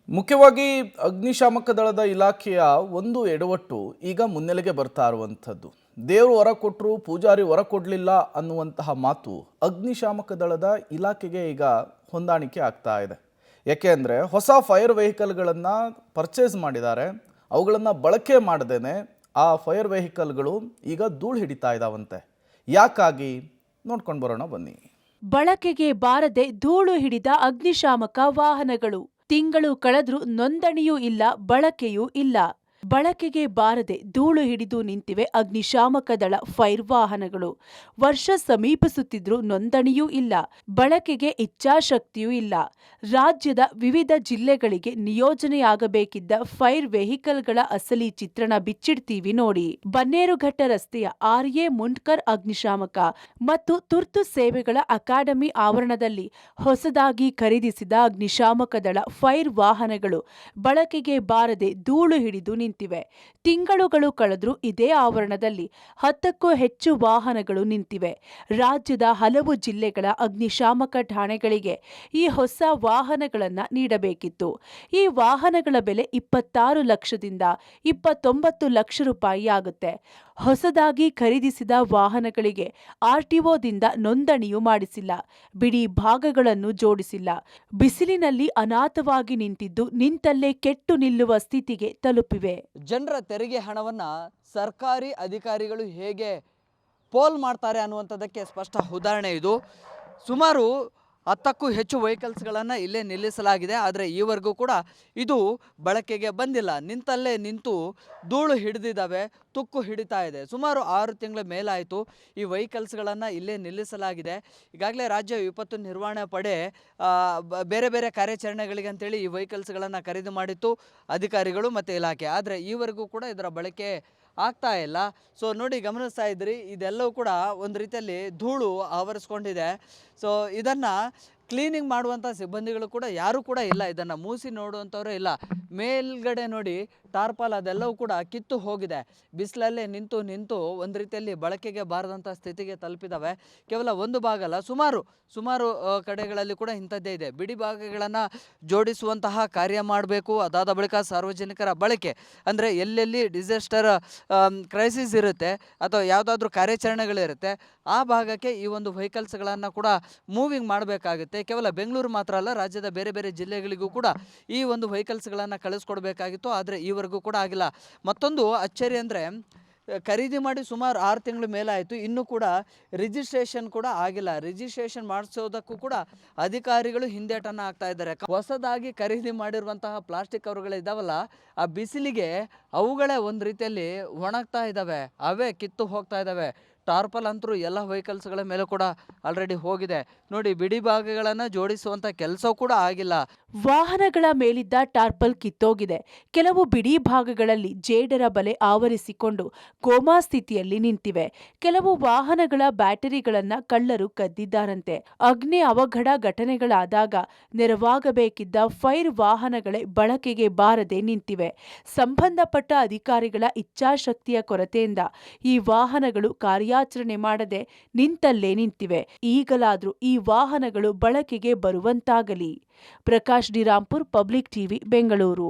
ಮುಖ್ಯವಾಗಿ ಅಗ್ನಿಶಾಮಕ ದಳದ ಇಲಾಖೆಯ ಒಂದು ಎಡವಟ್ಟು ಈಗ ಮುನ್ನೆಲೆಗೆ ಬರ್ತಾ ಇರುವಂಥದ್ದು. ದೇವರು ವರ ಕೊಟ್ಟರು, ಪೂಜಾರಿ ವರ ಕೊಡಲಿಲ್ಲ ಅನ್ನುವಂತಹ ಮಾತು ಅಗ್ನಿಶಾಮಕ ದಳದ ಇಲಾಖೆಗೆ ಈಗ ಹೊಂದಾಣಿಕೆ ಆಗ್ತಾ ಇದೆ. ಯಾಕೆ ಅಂದರೆ ಹೊಸ ಫೈರ್ ವೆಹಿಕಲ್ಗಳನ್ನು ಪರ್ಚೇಸ್ ಮಾಡಿದ್ದಾರೆ. ಅವುಗಳನ್ನು ಬಳಕೆ ಮಾಡದೇನೆ ಆ ಫೈರ್ ವೆಹಿಕಲ್ಗಳು ಈಗ ಧೂಳು ಹಿಡಿತಾ ಇದ್ದಾವಂತೆ. ಯಾಕಾಗಿ ನೋಡ್ಕೊಂಡು ಬರೋಣ ಬನ್ನಿ. ಬಳಕೆಗೆ ಬಾರದೆ ಧೂಳು ಹಿಡಿದ ಅಗ್ನಿಶಾಮಕ ವಾಹನಗಳು. ತಿಂಗಳು ಕಳೆದ್ರೂ ನೋಂದಣಿಯೂ ಇಲ್ಲ, ಬಳಕೆಯೂ ಇಲ್ಲ. ಬಳಕೆಗೆ ಬಾರದೆ ಧೂಳು ಹಿಡಿದು ನಿಂತಿವೆ ಅಗ್ನಿಶಾಮಕ ದಳ ಫೈರ್ ವಾಹನಗಳು. ವರ್ಷ ಸಮೀಪಿಸುತ್ತಿದ್ರೂ ನೋಂದಣಿಯೂ ಇಲ್ಲ, ಬಳಕೆಗೆ ಇಚ್ಛಾಶಕ್ತಿಯೂ ಇಲ್ಲ. ರಾಜ್ಯದ ವಿವಿಧ ಜಿಲ್ಲೆಗಳಿಗೆ ನಿಯೋಜನೆಯಾಗಬೇಕಿದ್ದ ಫೈರ್ ವೆಹಿಕಲ್ಗಳ ಅಸಲಿ ಚಿತ್ರಣ ಬಿಚ್ಚಿಡ್ತೀವಿ ನೋಡಿ. ಬನ್ನೇರುಘಟ್ಟ ರಸ್ತೆಯ ಆರ್.ಎ. ಮುಂಡ್ಕರ್ ಅಗ್ನಿಶಾಮಕ ಮತ್ತು ತುರ್ತು ಸೇವೆಗಳ ಅಕಾಡೆಮಿ ಆವರಣದಲ್ಲಿ ಹೊಸದಾಗಿ ಖರೀದಿಸಿದ ಅಗ್ನಿಶಾಮಕ ದಳ ಫೈರ್ ವಾಹನಗಳು ಬಳಕೆಗೆ ಬಾರದೆ ಧೂಳು ಹಿಡಿದು ನಿಂತಿವೆ. ತಿಂಗಳುಗಳು ಕಳೆದ್ರೂ ಇದೇ ಆವರಣದಲ್ಲಿ 10ಕ್ಕೂ ಹೆಚ್ಚು ವಾಹನಗಳು ನಿಂತಿವೆ. ರಾಜ್ಯದ ಹಲವು ಜಿಲ್ಲೆಗಳ ಅಗ್ನಿಶಾಮಕ ಠಾಣೆಗಳಿಗೆ ಈ ಹೊಸ ವಾಹನಗಳನ್ನು ನೀಡಬೇಕಿತ್ತು. ಈ ವಾಹನಗಳ ಬೆಲೆ 26 ಲಕ್ಷದಿಂದ 29 ಲಕ್ಷ ರೂಪಾಯಿ ಆಗುತ್ತೆ. ಹೊಸದಾಗಿ ಖರೀದಿಸಿದ ವಾಹನಗಳಿಗೆ ಆರ್ಟಿಒದಿಂದ ನೋಂದಣಿಯೂ ಮಾಡಿಸಿಲ್ಲ, ಬಿಡಿ ಭಾಗಗಳನ್ನು ಜೋಡಿಸಿಲ್ಲ. ಬಿಸಿಲಿನಲ್ಲಿ ಅನಾಥವಾಗಿ ನಿಂತಿದ್ದು ನಿಂತಲ್ಲೇ ಕೆಟ್ಟು ನಿಲ್ಲುವ ಸ್ಥಿತಿಗೆ ತಲುಪಿವೆ. ಜನರ ತೆರಿಗೆ ಹಣವನ್ನ ಸರ್ಕಾರಿ ಅಧಿಕಾರಿಗಳು ಹೇಗೆ ಪೋಲ್ ಮಾಡ್ತಾರೆ ಅನ್ನುವಂಥದ್ದಕ್ಕೆ ಸ್ಪಷ್ಟ ಉದಾಹರಣೆ ಇದು. ಸುಮಾರು 10ಕ್ಕೂ ಹೆಚ್ಚು ವೆಹಿಕಲ್ಸ್ಗಳನ್ನು ಇಲ್ಲೇ ನಿಲ್ಲಿಸಲಾಗಿದೆ. ಆದರೆ ಈವರೆಗೂ ಕೂಡ ಇದು ಬಳಕೆಗೆ ಬಂದಿಲ್ಲ. ನಿಂತಲ್ಲೇ ನಿಂತು ಧೂಳು ಹಿಡಿದಿದ್ದಾವೆ, ತುಕ್ಕು ಹಿಡಿತಾ ಇದೆ. ಸುಮಾರು 6 ತಿಂಗಳ ಮೇಲಾಯಿತು ಈ ವೆಹಿಕಲ್ಸ್ಗಳನ್ನು ಇಲ್ಲೇ ನಿಲ್ಲಿಸಲಾಗಿದೆ. ಈಗಾಗಲೇ ರಾಜ್ಯ ವಿಪತ್ತು ನಿರ್ವಹಣಾ ಪಡೆ ಬೇರೆ ಬೇರೆ ಕಾರ್ಯಾಚರಣೆಗಳಿಗೆ ಅಂತೇಳಿ ಈ ವೆಹಿಕಲ್ಸ್ಗಳನ್ನು ಖರೀದಿ ಮಾಡಿತ್ತು ಅಧಿಕಾರಿಗಳು ಮತ್ತು ಇಲಾಖೆ. ಆದರೆ ಈವರೆಗೂ ಕೂಡ ಇದರ ಬಳಕೆ ಆಗ್ತಾ ಇಲ್ಲ. ಸೊ ನೋಡಿ, ಗಮನಿಸ್ತಾ ಇದ್ರಿ, ಇದೆಲ್ಲವೂ ಕೂಡ ಒಂದು ರೀತಿಯಲ್ಲಿ ಧೂಳು ಆವರಿಸ್ಕೊಂಡಿದೆ. ಸೊ ಇದನ್ನು ಕ್ಲೀನಿಂಗ್ ಮಾಡುವಂಥ ಸಿಬ್ಬಂದಿಗಳು ಕೂಡ ಯಾರೂ ಕೂಡ ಇಲ್ಲ, ಇದನ್ನು ಮೂಸಿ ನೋಡುವಂಥವ್ರು ಇಲ್ಲ. ಮೇಲ್ಗಡೆ ನೋಡಿ ಟಾರ್ಪಾಲ್ ಅದೆಲ್ಲವೂ ಕೂಡ ಕಿತ್ತು ಹೋಗಿದೆ. ಬಿಸಿಲಲ್ಲೇ ನಿಂತು ನಿಂತು ಒಂದು ರೀತಿಯಲ್ಲಿ ಬಳಕೆಗೆ ಬಾರದಂಥ ಸ್ಥಿತಿಗೆ ತಲುಪಿದ್ದಾವೆ. ಕೇವಲ ಒಂದು ಭಾಗ ಅಲ್ಲ, ಸುಮಾರು ಕಡೆಗಳಲ್ಲಿ ಕೂಡ ಇಂಥದ್ದೇ ಇದೆ. ಬಿಡಿ ಭಾಗಗಳನ್ನು ಜೋಡಿಸುವಂತಹ ಕಾರ್ಯ ಮಾಡಬೇಕು. ಅದಾದ ಬಳಿಕ ಸಾರ್ವಜನಿಕರ ಬಳಕೆ ಅಂದರೆ ಎಲ್ಲೆಲ್ಲಿ ಡಿಸಾಸ್ಟರ್ ಕ್ರೈಸಿಸ್ ಇರುತ್ತೆ ಅಥವಾ ಯಾವುದಾದ್ರೂ ಕಾರ್ಯಾಚರಣೆಗಳಿರುತ್ತೆ ಆ ಭಾಗಕ್ಕೆ ಈ ಒಂದು ವೆಹಿಕಲ್ಸ್ಗಳನ್ನು ಕೂಡ ಮೂವಿಂಗ್ ಮಾಡಬೇಕಾಗುತ್ತೆ. ಕೇವಲ ಬೆಂಗಳೂರು ಮಾತ್ರ ಅಲ್ಲ, ರಾಜ್ಯದ ಬೇರೆ ಬೇರೆ ಜಿಲ್ಲೆಗಳಿಗೂ ಕೂಡ ಈ ಒಂದು ವೆಹಿಕಲ್ಸ್ಗಳನ್ನು ಕಳಿಸ್ಕೊಡ್ಬೇಕಾಗಿತ್ತು. ಆದರೆ ಈವರೆಗೂ ಕೂಡ ಆಗಿಲ್ಲ. ಮತ್ತೊಂದು ಅಚ್ಚರಿ ಅಂದರೆ ಖರೀದಿ ಮಾಡಿ ಸುಮಾರು 6 ತಿಂಗಳ ಮೇಲಾಯಿತು, ಇನ್ನೂ ಕೂಡ ರಿಜಿಸ್ಟ್ರೇಷನ್ ಕೂಡ ಆಗಿಲ್ಲ. ರಿಜಿಸ್ಟ್ರೇಷನ್ ಮಾಡಿಸೋದಕ್ಕೂ ಕೂಡ ಅಧಿಕಾರಿಗಳು ಹಿಂದೇಟನ್ನು ಹಾಕ್ತಾ ಇದ್ದಾರೆ. ಹೊಸದಾಗಿ ಖರೀದಿ ಮಾಡಿರುವಂತಹ ಪ್ಲಾಸ್ಟಿಕ್ ಕವರ್ಗಳಿದ್ದಾವಲ್ಲ, ಆ ಬಿಸಿಲಿಗೆ ಅವುಗಳೇ ಒಂದು ರೀತಿಯಲ್ಲಿ ಒಣಗ್ತಾ ಇದ್ದಾವೆ, ಅವೇ ಕಿತ್ತು ಹೋಗ್ತಾ ಇದ್ದಾವೆ. ಟಾರ್ಪಲ್ ಅಂತರೂ ಎಲ್ಲ ವೆಹಿಕಲ್ಸ್ಗಳ ಮೇಲೆ ಕೂಡ ಆಲ್ರೆಡಿ ಹೋಗಿದೆ. ನೋಡಿ, ಬಿಡಿ ಭಾಗಗಳನ್ನು ಜೋಡಿಸುವಂಥ ಕೆಲಸ ಕೂಡ ಆಗಿಲ್ಲ. ವಾಹನಗಳ ಮೇಲಿದ್ದ ಟಾರ್ಪಲ್ ಕಿತ್ತೋಗಿದೆ. ಕೆಲವು ಬಿಡಿ ಭಾಗಗಳಲ್ಲಿ ಜೇಡರ ಬಲೆ ಆವರಿಸಿಕೊಂಡು ಕೋಮಾ ಸ್ಥಿತಿಯಲ್ಲಿ ನಿಂತಿವೆ. ಕೆಲವು ವಾಹನಗಳ ಬ್ಯಾಟರಿಗಳನ್ನ ಕಳ್ಳರು ಕದ್ದಿದ್ದಾರಂತೆ. ಅಗ್ನಿ ಅವಘಡ ಘಟನೆಗಳಾದಾಗ ನೆರವಾಗಬೇಕಿದ್ದ ಫೈರ್ ವಾಹನಗಳೇ ಬಳಕೆಗೆ ಬಾರದೆ ನಿಂತಿವೆ. ಸಂಬಂಧಪಟ್ಟ ಅಧಿಕಾರಿಗಳ ಇಚ್ಛಾಶಕ್ತಿಯ ಕೊರತೆಯಿಂದ ಈ ವಾಹನಗಳು ಕಾರ್ಯಾಚರಣೆ ಮಾಡದೆ ನಿಂತಲ್ಲೇ ನಿಂತಿವೆ. ಈಗಲಾದ್ರೂ ಈ ವಾಹನಗಳು ಬಳಕೆಗೆ ಬರುವಂತಾಗಲಿ. Prakash D Rampur, public TV, Bengaluru.